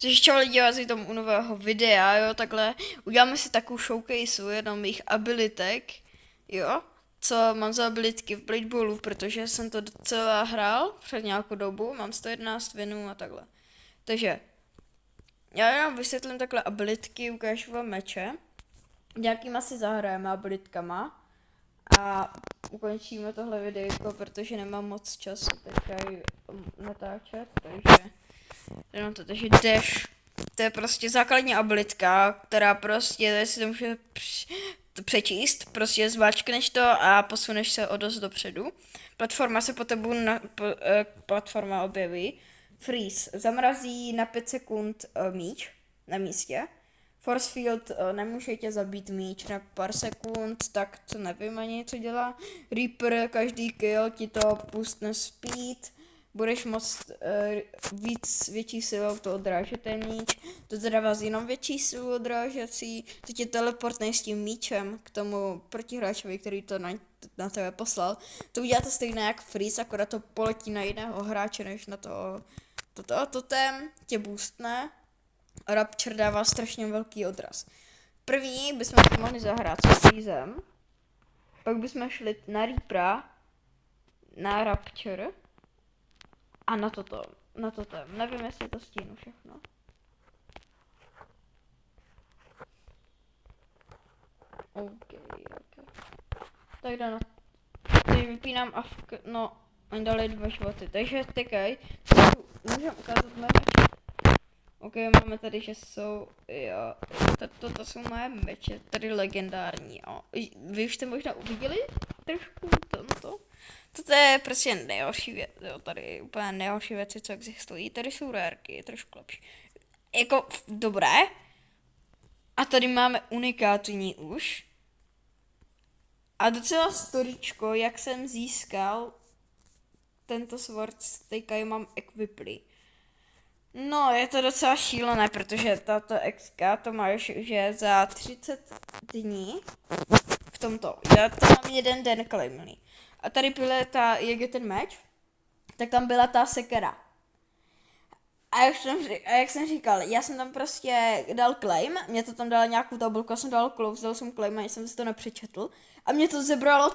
Takže čau lidi, vás vítám u nového videa, jo, takhle uděláme si takovou showcaseu jenom mých abilitek, jo, co mám za abilitky v Blade Bowlu, protože jsem to docela hrál před nějakou dobu, mám 111 winů a takhle. Takže, já jenom vysvětlím takhle abilitky, ukážu vám meče, nějakýma si zahrajeme abilitkama a ukončíme tohle videjko, protože nemám moc času teďka natáčet, takže jenom to, takže dash, to je prostě základní abilitka, která prostě, si to může přečíst, prostě zmáčkneš to a posuneš se o dost dopředu. Platforma se po tebu platforma objeví. Freeze, zamrazí na 5 sekund míč na místě. Force field, nemůže tě zabít míč na pár sekund, tak to nevím ani co dělá. Reaper, každý kill ti to pustne speed. Budeš moct větší silou to odrážet ten míč, to teda vás jenom větší silu odrážecí, to tě teleportne s tím míčem k tomu protihráčovi, který to na tebe poslal. To uděláte stejné jak Freeze, akorát to poletí na jiného hráče, než na totem tě boostne. Rapture dává strašně velký odraz. První bychom si mohli zahrát s Freezem, pak bychom šli na Reapera, na Rapture, a na toto. Nevím, jestli to stínu všechno. OK. Tak dáno. Tady vypínám a no, oni dali 2 životy, takže tykaj. Můžeme ukázat moje meče. OK, máme tady, že jsou, jo, toto jsou moje meče, tady legendární, jo. Vy už jste možná uviděli trošku to. Toto je prostě nejhorší věc, jo, tady úplně nejhorší věci, co existují. Tady jsou rarky, trošku lepší. Jako, dobré. A tady máme unikátní už. A docela storičko, jak jsem získal tento sword, teďka mám equiplý. No, je to docela šílené, protože tato XK to má že za 30 dní v tomto. Já to mám jeden den claimný. A tady byla jak je ten meč, tak tam byla ta sekera. A jak jsem říkal, já jsem tam prostě dal claim, mě to tam dala nějakou tabulku, jsem dal close, dal jsem claim a jsem si to nepřečetl. A mě to zebralo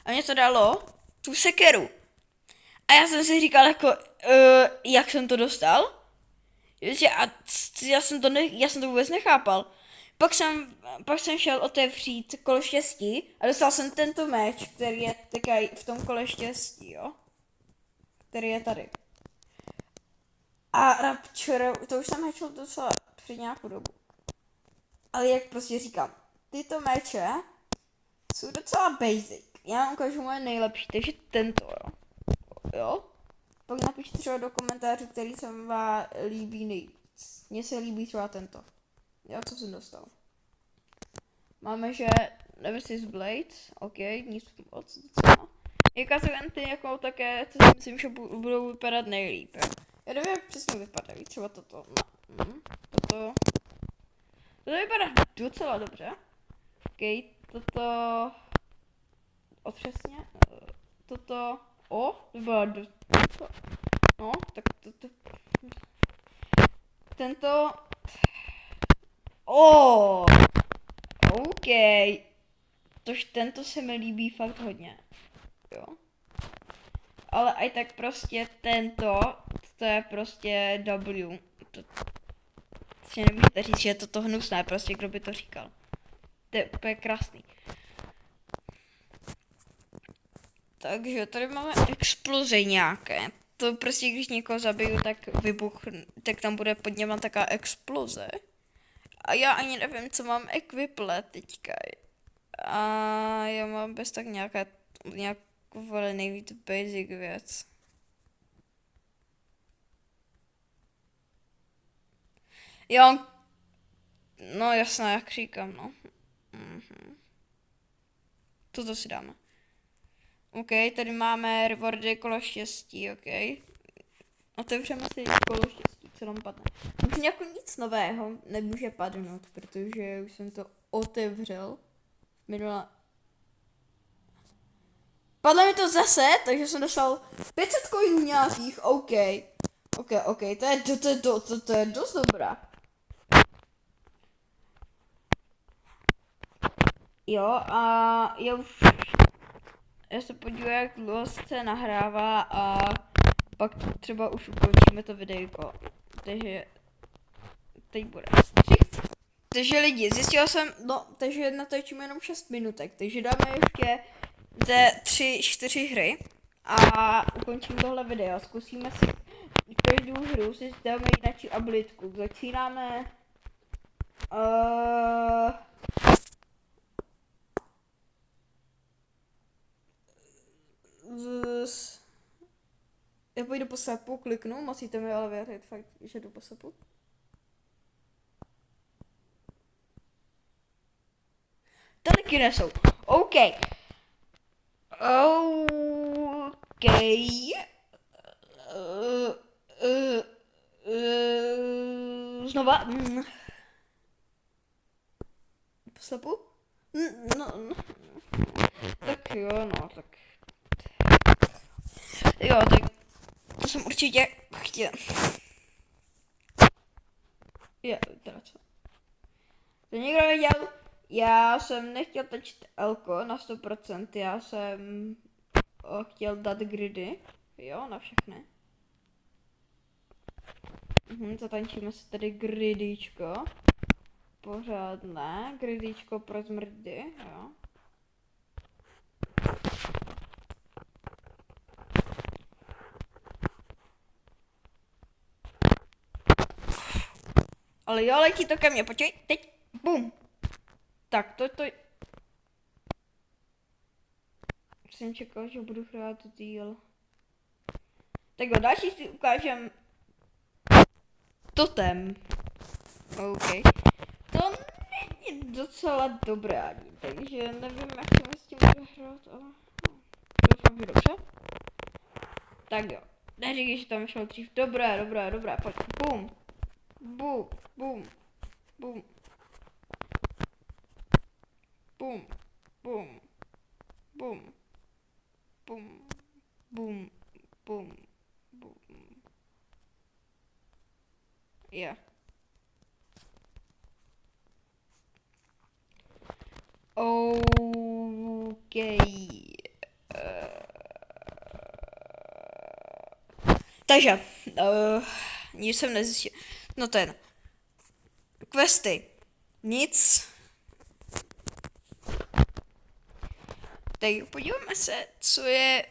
a mě to dalo tu sekeru. A já jsem si říkal jako, jak jsem to dostal? A já jsem to vůbec nechápal. Pak jsem šel otevřít kolo štěstí a dostal jsem tento meč, který je takaj v tom kole štěstí, jo. Který je tady. A Rapture, to už jsem hečil docela před nějakou dobu. Ale jak prostě říkám, tyto meče jsou docela basic. Já vám ukážu moje nejlepší, takže tento, jo. Pak napište třeba do komentářů, který se vám líbí nejvíc. Mně se líbí třeba tento. Já co jsem dostal. Máme, že Nemesis Blade, ok, nic moc docela. Jaká jsou jen ty jako také, co si myslím, že budou vypadat nejlíp. Já nevím, jak přesně vypadají, třeba toto. Toto vypadá docela dobře. Ok, toto otřesně. Toto, vypadá no, tak toto. Tento. OK. Tož tento se mi líbí fakt hodně. Jo. Ale i tak prostě to je prostě W. To si nemůžete říct, že je toto hnusné, prostě kdo by to říkal. To je úplně krásný. Takže tady máme exploze nějaké. To prostě, když někoho zabiju, tak tak tam bude pod něma taková exploze. A já ani nevím, co mám equiple teďka. A já mám bez tak nějakou nejvíc basic věc. Jo, no jasné, jak říkám, no. Toto si dáme. OK, tady máme rewardy kolo štěstí, OK. Otevřeme si kolo štěstí, co nám padne. Už jako nic nového nemůže padnout, protože už jsem to otevřel. Minula. Padlo mi to zase, takže jsem dostal 500 coinů nějakých, OK. Ok, to je dost dobrá. Jo, a já se podívám, jak dlouho se nahrává a pak třeba už ukončíme to videjko. Takže teď bude střih. Takže lidi, zjistil jsem, takže natočíme jenom 6 minutek, takže dáme ještě ze 3-4 hry a ukončím tohle video. Zkusíme si každou hru, si dáme jinak abilitku. Začínáme já půjdu po sapu, kliknu, musíte mi ale věřit fakt, že jdu po sapu. Taky nesou. OK. Znova. Po sapu? No. Tak jo, no, tak. Jo, tak to jsem určitě chtěl. Teda co? To někdo viděl? Já jsem nechtěl točit Elko na 100%, já jsem chtěl dát gridy, jo, na všechny. Zatančíme si tady gridíčko. Pořádné, gridíčko pro zmrdy, jo. Ale jo, letí to ke mně, počkej, teď, bum. Tak, to... Jsem čekal, že budu hrát díl. Tak jo, další si ukážem totem. OK. To není docela dobré ani, takže nevím, jak jsem s tím budu hrát, ale... Doufám, že dobře. Tak jo, neříkej, že tam šel dřív. Dobré, pojď, bum. Bum. Bum. Bum. Bum. Bum. Bum. Bum. Bum. Bum. Bum. Yeah. OK. Takže, nic jsem nezjistil. No ten. Questy. Nic. Tak podíváme se, co je...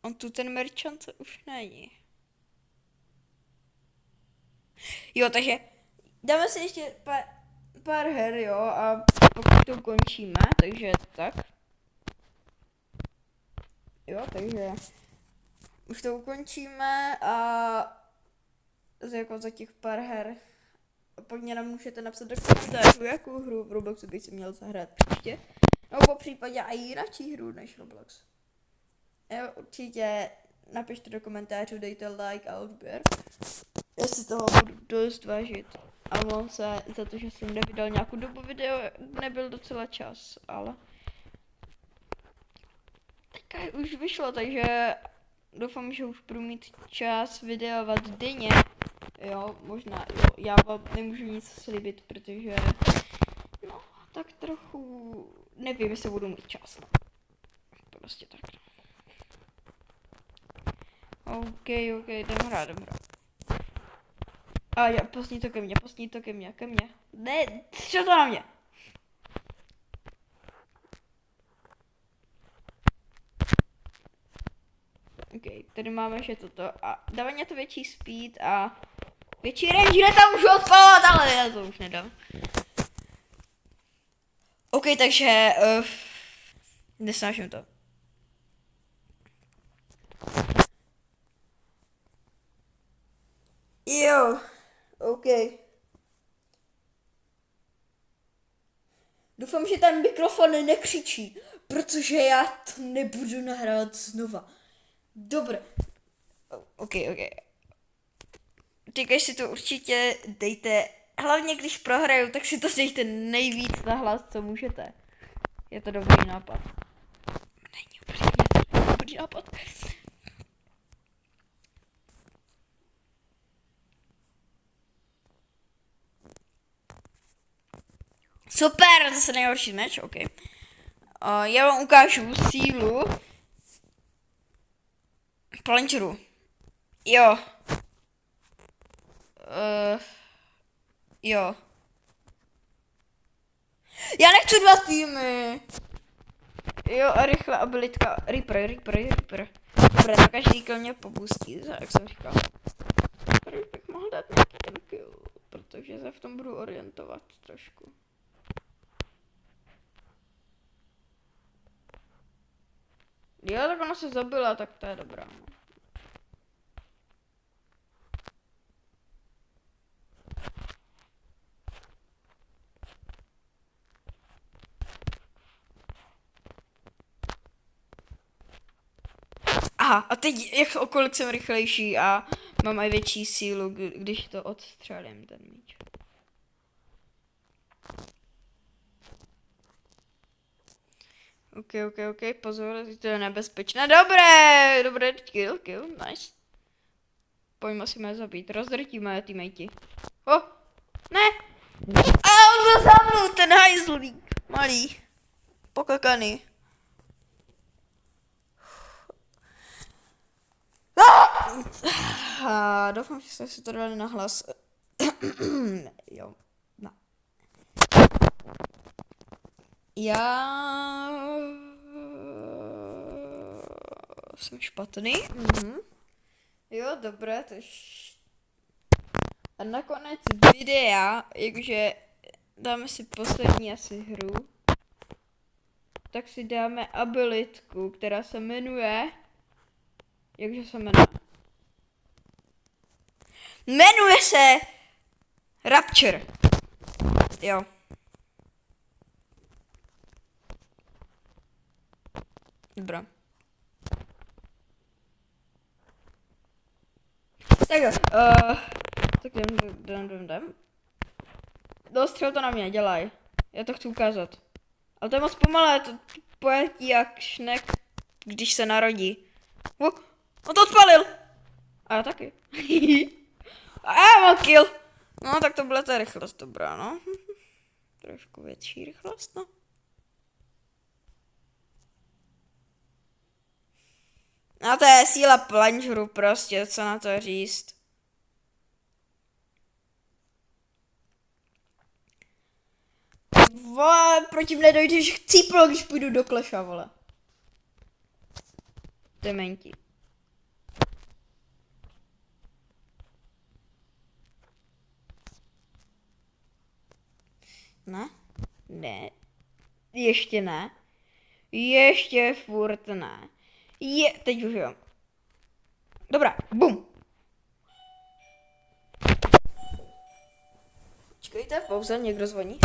On tu ten merchant už není. Jo, takže dáme si ještě pár her, jo, a pokud to ukončíme, takže tak. Jo, takže už to ukončíme a jako za těch pár her pak mě nám můžete napsat do komentářů, jakou hru v Robloxu bych si měl zahrát příště. No po případě i jináčí hru než Roblox. Jo, určitě napište do komentářů, dejte like a odběr. Já si toho budu dost vážit. A mám se za to, že jsem nevydal nějakou dobu video, nebyl docela čas, ale... Teďka už vyšlo, takže doufám, že už budu mít čas videovat denně. Jo, možná, jo, já vám nemůžu nic slíbit, protože... No, tak trochu... Nevím, jestli budu mít čas, no. Prostě tak. OK, jdem hrát. A jo, posní to ke mně. Ne, co to na mě? OK, tady máme ještě toto a dává mě to větší speed a větší range, ne tam můžu odpalovat, ale já to už nedám. OK, takže nesnáším to. Jo, OK. Doufám, že ten mikrofon nekřičí, protože já to nebudu nahrát znova. Dobré. OK. Teďka si to určitě dejte, hlavně když prohraju, tak si to dejte nejvíc na hlas, co můžete. Je to dobrý nápad. Není dobrý nápad. Super, zase nejhorší meč, ok. Já vám ukážu sílu Plancheru. Jo. Jo. Já nechci 2 týmy. Jo, a rychle abilitka. Reaper. Dobré, tak každý kill mě popustí, jak jsem říkal. Tady bych mohl dát nějaký ten kill, protože se v tom budu orientovat trošku. Jo, tak ona se zabila, tak to je dobrá. No. Aha, a teď jak okolik jsem rychlejší a mám i větší sílu, když to odstřelím, ten míč. Ok, pozor, to je nebezpečné. Dobré, kill, nice. Pojďme si mě zabít, rozdrtíme teammatey. Ne! A on byl za mnou, ten hajzlík, malý, pokakaný. Doufám, že jste si to dali na hlas. Jo, no. Já jsem špatný. Jo, dobré, a nakonec videa, jakože dáme si poslední asi hru, tak si dáme abilitku, která se jmenuje, jakže se jmenuje? Jmenuje se Rapture. Jo. Dobrá. Tak jo, tak jdem. Dostřel to na mě, dělaj. Já to chci ukázat. Ale to je moc pomalé, to pojetí jak šnek, když se narodí. On to odpalil! A já taky. A já mám kill. No tak to byla ta rychlost, dobrá, no. Trošku větší rychlost, no. A to je síla Plancheru prostě, co na to říct. Vole, proti mne dojde, že chcíplo, když půjdu do kleša, vole. Dementi. Ne? Ne. Ještě ne. Ještě furt ne. Teď už jo. Dobrá, bum. Počkejte, pauza, někdo zvoní.